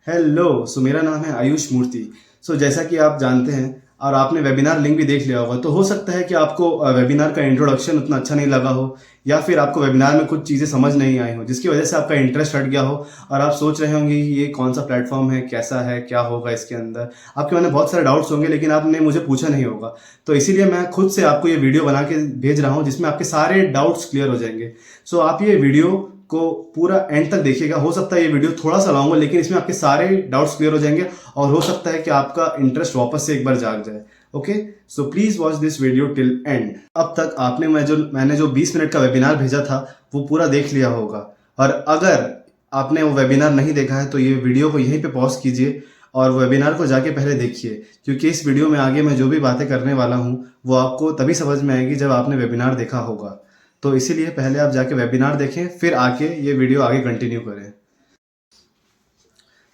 Hello, सो मेरा नाम है आयुष मूर्ति। सो जैसा कि आप जानते हैं और आपने वेबिनार लिंक भी देख लिया होगा, तो हो सकता है कि आपको वेबिनार का इंट्रोडक्शन उतना अच्छा नहीं लगा हो या फिर आपको वेबिनार में कुछ चीज़ें समझ नहीं आई हो, जिसकी वजह से आपका इंटरेस्ट हट गया हो और आप सोच रहे होंगे कि ये कौन-सा प्लेटफ़ॉर्म है, कैसा है, क्या होगा इसके अंदर? आपके मन में बहुत सारे डाउट्स होंगे लेकिन आपने मुझे पूछा नहीं होगा। तो इसीलिए मैं खुद से आपको ये वीडियो बना के भेज रहा हूँ जिसमें आपके सारे डाउट्स क्लियर हो जाएँगे। सो आप ये वीडियो को पूरा एंड तक देखिएगा। हो सकता है ये वीडियो थोड़ा सा लॉन्ग हो लेकिन इसमें आपके सारे डाउट्स क्लियर हो जाएंगे और हो सकता है कि आपका इंटरेस्ट वापस से एक बार जाग जाए। Okay, so please watch this video till and. अब तक आपने मैंने जो 20 मिनट का वेबिनार भेजा था वो पूरा देख लिया होगा, और अगर आपने वो वेबिनार नहीं देखा है तो ये वीडियो को यहीं पे पॉज कीजिए और वेबिनार को जाके पहले देखिए, क्योंकि इस वीडियो में आगे मैं जो भी बातें करने वाला हूँ वो आपको तभी समझ में आएगी जब आपने वेबिनार देखा होगा। तो इसीलिए पहले आप जाके वेबिनार देखें, फिर आके ये वीडियो आगे कंटिन्यू करें।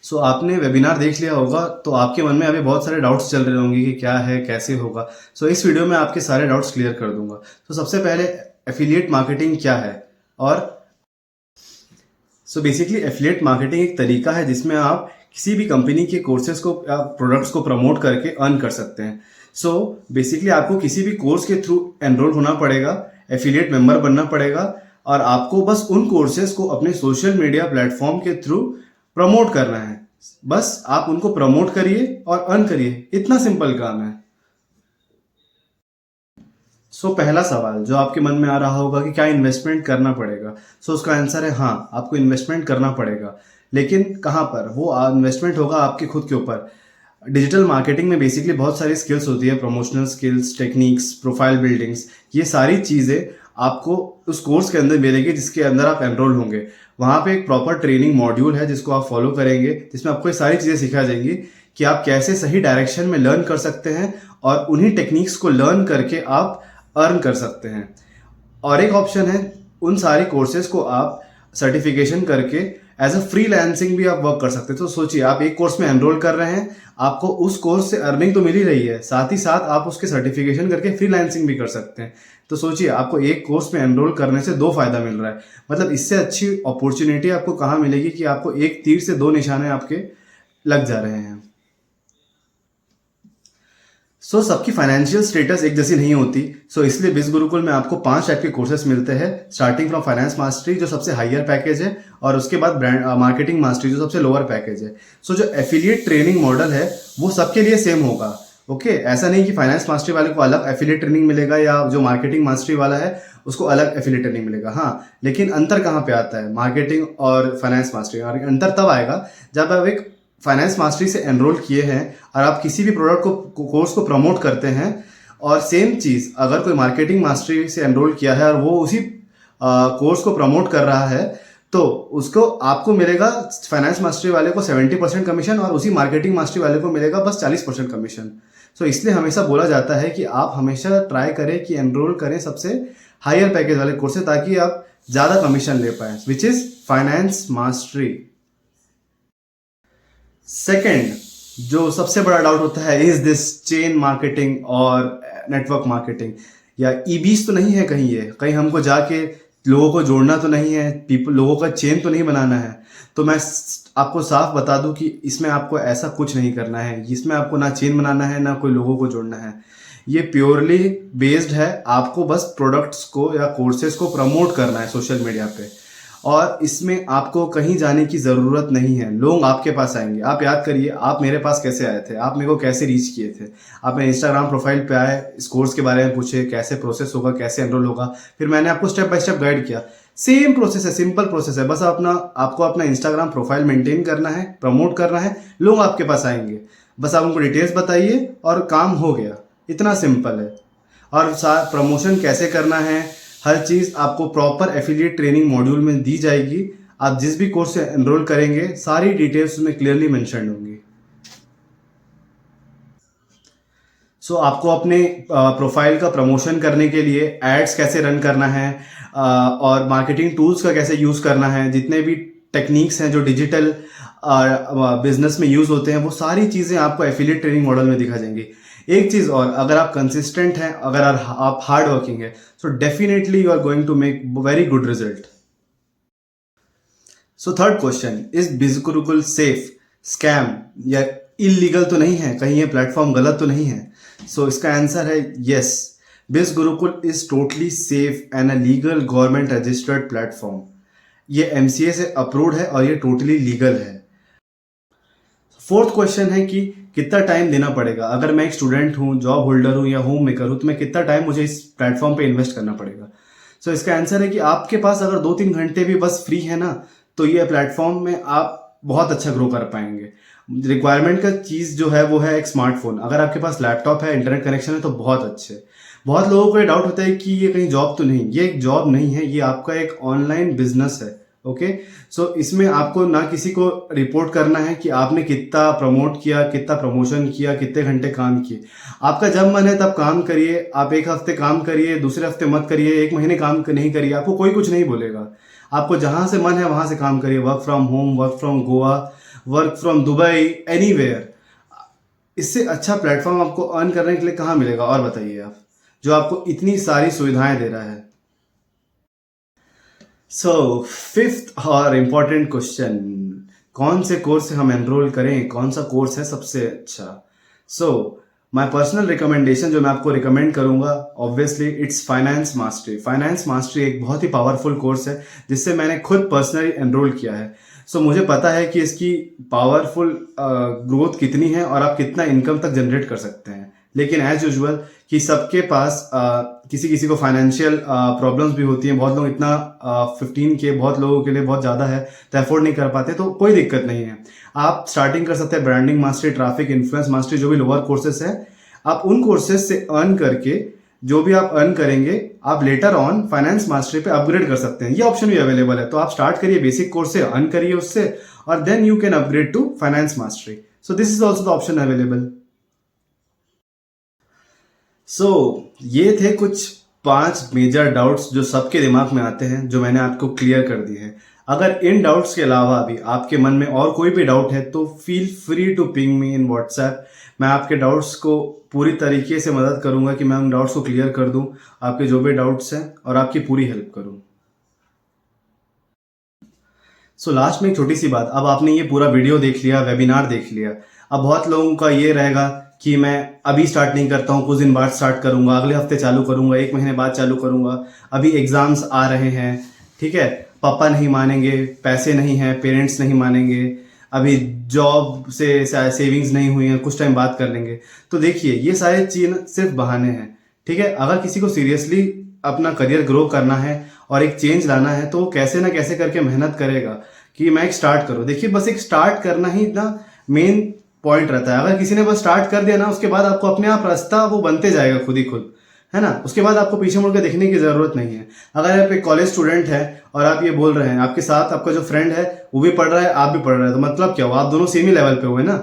सो आपने वेबिनार देख लिया होगा तो आपके मन में अभी बहुत सारे डाउट्स चल रहे होंगे कि क्या है, कैसे होगा। सो इस वीडियो में आपके सारे डाउट्स क्लियर कर दूंगा। तो सबसे पहले एफिलिएट मार्केटिंग क्या है। और बेसिकली एफिलिएट मार्केटिंग एक तरीका है जिसमें आप किसी भी कंपनी के कोर्सेज को या प्रोडक्ट्स को प्रमोट करके अर्न कर सकते हैं। बेसिकली आपको किसी भी कोर्स के थ्रू एनरोल होना पड़ेगा, एफिलिएट मेंबर बनना पड़ेगा, और आपको बस उन कोर्सेज को अपने सोशल मीडिया प्लेटफॉर्म के थ्रू प्रमोट करना है। बस आप उनको प्रमोट करिए और अर्न करिए, इतना सिंपल काम है। पहला सवाल जो आपके मन में आ रहा होगा कि क्या इन्वेस्टमेंट करना पड़ेगा। उसका आंसर है हाँ, आपको इन्वेस्टमेंट करना पड़ेगा। लेकिन कहाँ पर? वो इन्वेस्टमेंट होगा आपके खुद के ऊपर। डिजिटल मार्केटिंग में बेसिकली बहुत सारी स्किल्स होती है, promotional skills, techniques, profile buildings. ये सारी चीज़ें आपको उस कोर्स के अंदर मिलेगी जिसके अंदर आप एनरोल होंगे। वहाँ पे एक प्रॉपर ट्रेनिंग मॉड्यूल है जिसको आप फॉलो करेंगे, जिसमें आपको ये सारी चीज़ें सिखा जाएंगी कि आप कैसे सही डायरेक्शन में लर्न कर सकते हैं और उन्हीं टेक्निक्स को लर्न करके आप अर्न कर सकते हैं। और एक ऑप्शन है, उन सारे कोर्सेज को आप सर्टिफिकेशन करके एज अ फ्रीलांसिंग भी आप वर्क कर सकते हैं। तो सोचिए, आप एक कोर्स में एनरोल कर रहे हैं, आपको उस कोर्स से अर्निंग तो मिल ही रही है, साथ ही साथ आप उसके सर्टिफिकेशन करके फ्रीलांसिंग भी कर सकते हैं। तो सोचिए, आपको एक कोर्स में एनरोल करने से दो फायदा मिल रहा है। मतलब इससे अच्छी अपॉर्चुनिटी आपको कहाँ मिलेगी कि आपको एक तीर से दो निशाने आपके लग जा रहे हैं। सबकी फाइनेंशियल स्टेटस एक जैसी नहीं होती। इसलिए बिज गुरुकुल में आपको 5 टाइप के कोर्सेस मिलते हैं, स्टार्टिंग फ्रॉम फाइनेंस मास्टरी जो सबसे हायर पैकेज है, और उसके बाद ब्रांड मार्केटिंग मास्टरी जो सबसे लोअर पैकेज है। जो एफिलिएट ट्रेनिंग मॉडल है वो सबके लिए सेम होगा। ओके, ऐसा नहीं कि फाइनेंस मास्टरी वाले को अलग एफिलिएट ट्रेनिंग मिलेगा या जो मार्केटिंग मास्टरी वाला है उसको अलग एफिलिएट ट्रेनिंग मिलेगा। हाँ, लेकिन अंतर कहाँ पे आता है मार्केटिंग और फाइनेंस मास्टरी? और अंतर तब आएगा जब आप एक फाइनेंस मास्टरी से एनरोल किए हैं और आप किसी भी प्रोडक्ट को कोर्स को प्रमोट करते हैं, और सेम चीज़ अगर कोई मार्केटिंग मास्टरी से एनरोल किया है और वो उसी कोर्स को प्रमोट कर रहा है, तो उसको आपको मिलेगा, फाइनेंस मास्टरी वाले को 70% कमीशन और उसी मार्केटिंग मास्टरी वाले को मिलेगा बस 40% कमीशन। इसलिए हमेशा बोला जाता है कि आप हमेशा ट्राई करें कि एनरोल करें सबसे हायर पैकेज वाले कोर्स से, ताकि आप ज़्यादा कमीशन ले पाए, which is finance mastery. Second, जो सबसे बड़ा डाउट होता है, इज दिस चेन मार्केटिंग और नेटवर्क मार्केटिंग, या ईबीस तो नहीं है कहीं? ये कहीं हमको जाके लोगों को जोड़ना तो नहीं है, लोगों का चेन तो नहीं बनाना है? तो मैं आपको साफ बता दूं कि इसमें आपको ऐसा कुछ नहीं करना है। इसमें आपको ना चेन बनाना है ना कोई लोगों को जोड़ना है। ये प्योरली बेस्ड है, आपको बस प्रोडक्ट्स को या कोर्सेज को प्रमोट करना है सोशल मीडिया पे, और इसमें आपको कहीं जाने की ज़रूरत नहीं है। लोग आपके पास आएंगे। आप याद करिए, आप मेरे पास कैसे आए थे, आप मेरे को कैसे रीच किए थे? आप मेरे इंस्टाग्राम प्रोफाइल पे आए, इस कोर्स के बारे में पूछे, कैसे प्रोसेस होगा, कैसे एनरोल होगा, फिर मैंने आपको स्टेप बाय स्टेप गाइड किया। सेम प्रोसेस है, सिंपल प्रोसेस है। बस आपको अपना इंस्टाग्राम प्रोफाइल मेंटेन करना है, प्रमोट करना है, लोग आपके पास आएंगे। बस आप उनको डिटेल्स बताइए और काम हो गया, इतना सिंपल है। और प्रमोशन कैसे करना है, हर चीज़ आपको प्रॉपर एफिलिएट ट्रेनिंग मॉड्यूल में दी जाएगी। आप जिस भी कोर्स से एनरोल करेंगे सारी डिटेल्स उसमें क्लियरली मेंशन होंगी। आपको अपने प्रोफाइल का प्रमोशन करने के लिए एड्स कैसे रन करना है, और मार्केटिंग टूल्स का कैसे यूज़ करना है, जितने भी टेक्निक्स हैं जो डिजिटल बिजनेस में यूज़ होते हैं, वो सारी चीज़ें आपको एफिलिएट ट्रेनिंग मॉडल में दिखा जाएंगी। एक चीज़ और, अगर आप कंसिस्टेंट हैं, अगर आप हार्ड वर्किंग है, definitely you are going to make very good result. Third question, is Biz Gurukul safe? Scam या इलीगल तो नहीं है, कहीं ये प्लेटफॉर्म गलत तो नहीं है? सो इसका आंसर है यस, बिज Gurukul is totally safe and a legal government registered platform. ये एमसीए से अप्रूव्ड है और ये टोटली लीगल है। फोर्थ क्वेश्चन है कि कितना टाइम देना पड़ेगा। अगर मैं एक स्टूडेंट हूँ, जॉब होल्डर हूँ या होम मेकर हूँ, तो मैं कितना टाइम मुझे इस प्लेटफॉर्म पे इन्वेस्ट करना पड़ेगा? सो इसका आंसर है कि आपके पास अगर 2-3 घंटे भी बस फ्री है ना, तो ये प्लेटफॉर्म में आप बहुत अच्छा ग्रो कर पाएंगे। रिक्वायरमेंट का चीज़ जो है वो है एक स्मार्टफोन। अगर आपके पास लैपटॉप है, इंटरनेट कनेक्शन है, तो बहुत अच्छे। बहुत लोगों को ये डाउट होता है कि ये कहीं जॉब तो नहीं। ये एक जॉब नहीं है, ये आपका एक ऑनलाइन बिजनेस है। ओके, सो इसमें आपको ना किसी को रिपोर्ट करना है कि आपने कितना प्रमोट किया, कितना प्रमोशन किया, कितने घंटे काम किए। आपका जब मन है तब काम करिए। आप एक हफ्ते काम करिए, दूसरे हफ्ते मत करिए, एक महीने काम नहीं करिए, आपको कोई कुछ नहीं बोलेगा। आपको जहां से मन है वहां से काम करिए। Work from home, work from Goa, work from Dubai, anywhere. इससे अच्छा प्लेटफॉर्म आपको अर्न करने के लिए कहाँ मिलेगा? और बताइए आप, जो आपको इतनी सारी सुविधाएं दे रहा है। सो फिफ्थ और इम्पॉर्टेंट क्वेश्चन, कौन से कोर्स से हम एनरोल करें, कौन सा कोर्स है सबसे अच्छा? सो माय पर्सनल रिकमेंडेशन जो मैं आपको रिकमेंड करूंगा, obviously it's finance mastery. Finance mastery एक बहुत ही पावरफुल कोर्स है जिससे मैंने खुद पर्सनली एनरोल किया है। सो मुझे पता है कि इसकी पावरफुल ग्रोथ कितनी है और आप कितना इनकम तक जनरेट कर सकते हैं। लेकिन एज यूजुअल कि सबके पास किसी किसी को फाइनेंशियल प्रॉब्लम्स भी होती हैं। बहुत लोग इतना 15K बहुत लोगों के लिए बहुत ज़्यादा है, तो अफोर्ड नहीं कर पाते। तो कोई दिक्कत नहीं है, आप स्टार्टिंग कर सकते हैं branding mastery, traffic influence mastery, जो भी लोअर कोर्सेस है। आप उन कोर्सेज से अर्न करके जो भी आप अर्न करेंगे, आप लेटर ऑन फाइनेंस मास्टरी पे अपग्रेड कर सकते हैं। ये ऑप्शन भी अवेलेबल है। तो आप स्टार्ट करिए बेसिक कोर्स से, अर्न करिए उससे, और then you can upgrade to finance mastery. So this is also the option available. So ये थे कुछ 5 मेजर डाउट्स जो सबके दिमाग में आते हैं, जो मैंने आपको क्लियर कर दिए हैं। अगर इन डाउट्स के अलावा भी आपके मन में और कोई भी डाउट है तो feel free to ping me in WhatsApp. मैं आपके डाउट्स को पूरी तरीके से मदद करूंगा कि मैं उन डाउट्स को क्लियर कर दूं, आपके जो भी डाउट्स हैं, और आपकी पूरी हेल्प करूं। सो लास्ट में एक छोटी सी बात, अब आपने ये पूरा वीडियो देख लिया, वेबिनार देख लिया। अब बहुत लोगों का ये रहेगा कि मैं अभी स्टार्ट नहीं करता हूँ, कुछ दिन बाद स्टार्ट करूंगा, अगले हफ्ते चालू करूंगा, एक महीने बाद चालू करूंगा, अभी एग्जाम्स आ रहे हैं, ठीक है, पापा नहीं मानेंगे, पैसे नहीं हैं, पेरेंट्स नहीं मानेंगे, अभी जॉब से सेविंग्स नहीं हुई हैं, कुछ टाइम बात कर लेंगे। तो देखिए, ये सारे चीज सिर्फ बहाने हैं, ठीक है। अगर किसी को सीरियसली अपना करियर ग्रो करना है और एक चेंज लाना है, तो वो कैसे ना कैसे करके मेहनत करेगा कि मैं एक स्टार्ट करूं। देखिए, बस एक स्टार्ट करना ही इतना मेन पॉइंट रहता है। अगर किसी ने बस स्टार्ट कर दिया ना, उसके बाद आपको अपने आप रास्ता वो बनते जाएगा खुद ही खुद, है ना। उसके बाद आपको पीछे मुड़ के देखने की जरूरत नहीं है। अगर आप एक कॉलेज स्टूडेंट है और आप ये बोल रहे हैं, आपके साथ आपका जो फ्रेंड है वो भी पढ़ रहा है, आप भी पढ़ रहे हैं, तो मतलब क्या हुआ? आप दोनों सेम ही लेवल पे हुए ना।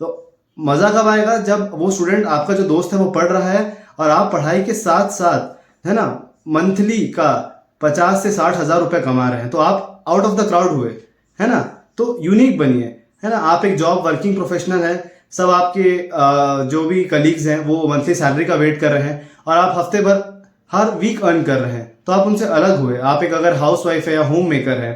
तो मजा कब आएगा? जब वो स्टूडेंट, आपका जो दोस्त है, वो पढ़ रहा है और आप पढ़ाई के साथ साथ, है ना, मंथली का 50 से 60 हजार रुपए कमा रहे हैं, तो आप आउट ऑफ द क्राउड हुए, है ना। तो यूनिक बनिए, है ना। आप एक जॉब वर्किंग प्रोफेशनल है, सब आपके जो भी कलीग्स हैं वो मंथली सैलरी का वेट कर रहे हैं, और आप हफ्ते भर हर वीक अर्न कर रहे हैं, तो आप उनसे अलग हुए। आप एक अगर हाउस वाइफ है या होम मेकर है,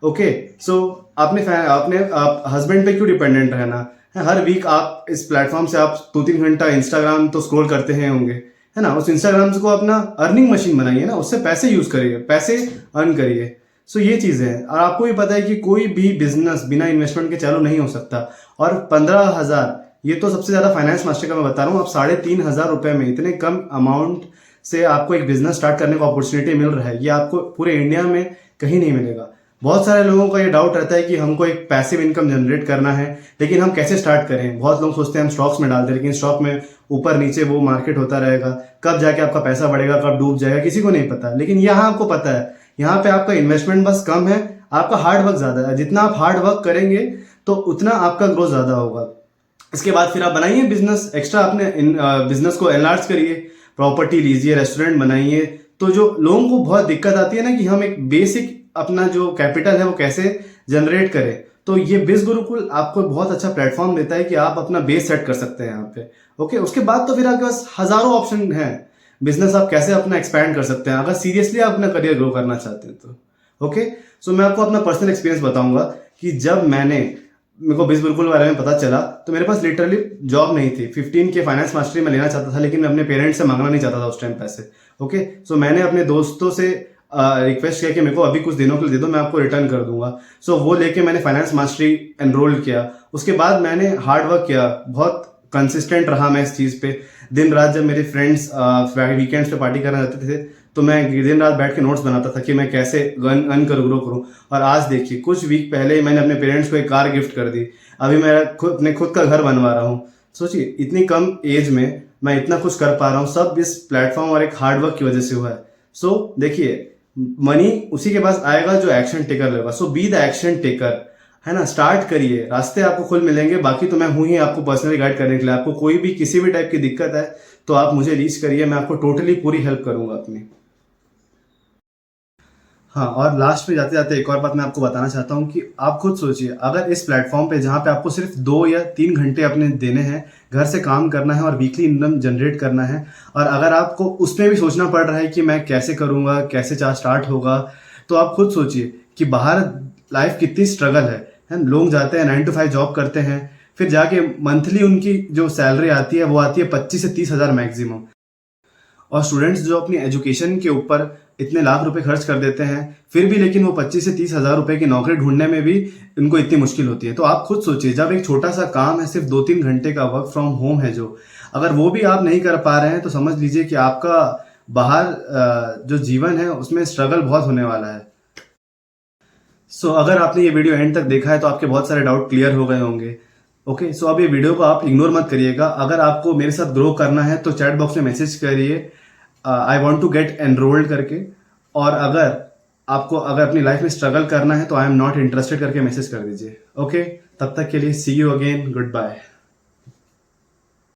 ओके, सो आपने आप हस्बैंड पे क्यों डिपेंडेंट रहना है? हर वीक आप इस प्लेटफॉर्म से आप 2-3 घंटा इंस्टाग्राम तो स्क्रॉल करते हैं होंगे, है ना। उस इंस्टाग्राम को अपना अर्निंग मशीन बनाइए ना, उससे पैसे यूज करिए, पैसे अर्न करिए। सो ये चीजें हैं। और आपको भी पता है कि कोई भी बिजनेस बिना इन्वेस्टमेंट के चालू नहीं हो सकता। और 15,000, ये तो सबसे ज्यादा फाइनेंस मास्टर का मैं बता रहा हूँ, आप 3,500 रुपए में, इतने कम अमाउंट से आपको एक बिजनेस स्टार्ट करने को अपॉर्चुनिटी मिल रहा है। ये आपको पूरे इंडिया में कहीं नहीं मिलेगा। बहुत सारे लोगों का ये डाउट रहता है कि हमको एक पैसिव इनकम जनरेट करना है, लेकिन हम कैसे स्टार्ट करें? बहुत लोग सोचते हैं हम स्टॉक्स में डालते हैं, लेकिन स्टॉक में ऊपर नीचे वो मार्केट होता रहेगा, कब जाके आपका पैसा बढ़ेगा, कब डूब जाएगा, किसी को नहीं पता। लेकिन यहाँ आपको पता है, यहाँ पे आपका इन्वेस्टमेंट बस कम है, आपका हार्ड वर्क ज्यादा है। जितना आप हार्ड वर्क करेंगे तो उतना आपका ग्रोथ ज्यादा होगा। इसके बाद फिर आप बनाइए बिजनेस, एक्स्ट्रा अपने बिजनेस को एनलार्ज करिए, प्रॉपर्टी लीजिए, रेस्टोरेंट बनाइए। तो जो लोगों को बहुत दिक्कत आती है ना कि हम एक बेसिक अपना जो कैपिटल है वो कैसे जनरेट करें, तो ये बिज गुरुकुल आपको बहुत अच्छा प्लेटफॉर्म देता है कि आप अपना बेस सेट कर सकते हैं यहाँ पे। ओके, उसके बाद तो फिर आपके पास हजारों ऑप्शन हैं। बिजनेस आप कैसे अपना एक्सपैंड कर सकते हैं अगर सीरियसली आप अपना करियर ग्रो करना चाहते हैं तो। ओके, सो मैं आपको अपना पर्सनल एक्सपीरियंस बताऊंगा कि जब मैंने मेरे को बिजनेस बिल्कुल के बारे में पता चला, तो मेरे पास लिटरली जॉब नहीं थी। 15 के फाइनेंस मास्टरी में लेना चाहता था, लेकिन मैं अपने पेरेंट्स से मांगना नहीं चाहता था उस टाइम पैसे। ओके, सो मैंने अपने दोस्तों से रिक्वेस्ट किया कि मेरे को अभी कुछ दिनों के लिए दे दो, मैं आपको रिटर्न कर दूंगा। सो वो लेके मैंने फाइनेंस मास्टरी एनरोल किया। उसके बाद मैंने हार्ड वर्क किया, बहुत कंसिस्टेंट रहा मैं इस चीज़ पे। दिन रात जब मेरे फ्रेंड्स वीकेंड्स पे पार्टी करने जाते थे, तो मैं दिन रात बैठ के नोट्स बनाता था कि मैं कैसे अर्न करूँ, ग्रो करूँ। और आज देखिए, कुछ वीक पहले ही मैंने अपने पेरेंट्स को एक कार गिफ्ट कर दी। अभी मैं अपने खुद का घर बनवा रहा हूँ। सोचिए, इतनी कम एज में मैं इतना कुछ कर पा रहा हूँ, सब इस प्लेटफॉर्म और एक हार्ड वर्क की वजह से हुआ है। सो देखिए, मनी उसी के पास आएगा जो एक्शन टेकर लेगा। सो बी द एक्शन टेकर, है ना। स्टार्ट करिए, रास्ते आपको खुद मिलेंगे। बाकी तो मैं हूं ही आपको पर्सनली गाइड करने के लिए। आपको कोई भी किसी भी टाइप की दिक्कत है तो आप मुझे रीच करिए, मैं आपको टोटली पूरी हेल्प करूंगा अपनी। हाँ, और लास्ट में जाते जाते एक और बात मैं आपको बताना चाहता हूँ कि आप खुद सोचिए, अगर इस प्लेटफॉर्म पे जहाँ पे आपको सिर्फ 2 या 3 घंटे अपने देने हैं, घर से काम करना है और वीकली इनकम जनरेट करना है, और अगर आपको उसमें भी सोचना पड़ रहा है कि मैं कैसे करूँगा, कैसे चार्ज स्टार्ट होगा, तो आप खुद सोचिए कि बाहर लाइफ कितनी स्ट्रगल है। लोग जाते हैं 9 to 5 जॉब करते हैं, फिर जाके मंथली उनकी जो सैलरी आती है वो आती है 25 से 30 हज़ार मैक्सिमम। और स्टूडेंट्स जो अपनी एजुकेशन के ऊपर इतने लाख रुपए खर्च कर देते हैं, फिर भी लेकिन वो 25 से 30 हज़ार रुपए की नौकरी ढूंढने में भी इनको इतनी मुश्किल होती है। तो आप खुद सोचिए, जब एक छोटा सा काम है, सिर्फ 2-3 घंटे का वर्क फ्रॉम होम है जो, अगर वो भी आप नहीं कर पा रहे हैं, तो समझ लीजिए कि आपका बाहर जो जीवन है उसमें स्ट्रगल बहुत होने वाला है। सो अगर आपने ये वीडियो एंड तक देखा है तो आपके बहुत सारे डाउट क्लियर हो गए होंगे। ओके, सो अब ये वीडियो को आप इग्नोर मत करिएगा। अगर आपको मेरे साथ ग्रो करना है तो चैट बॉक्स में मैसेज करिए I want to get enrolled करके। और अगर अपनी लाइफ में स्ट्रगल करना है तो आई एम नॉट इंटरेस्टेड करके मैसेज कर दीजिए। ओके, तब तक के लिए सी यू अगेन, गुड बाय।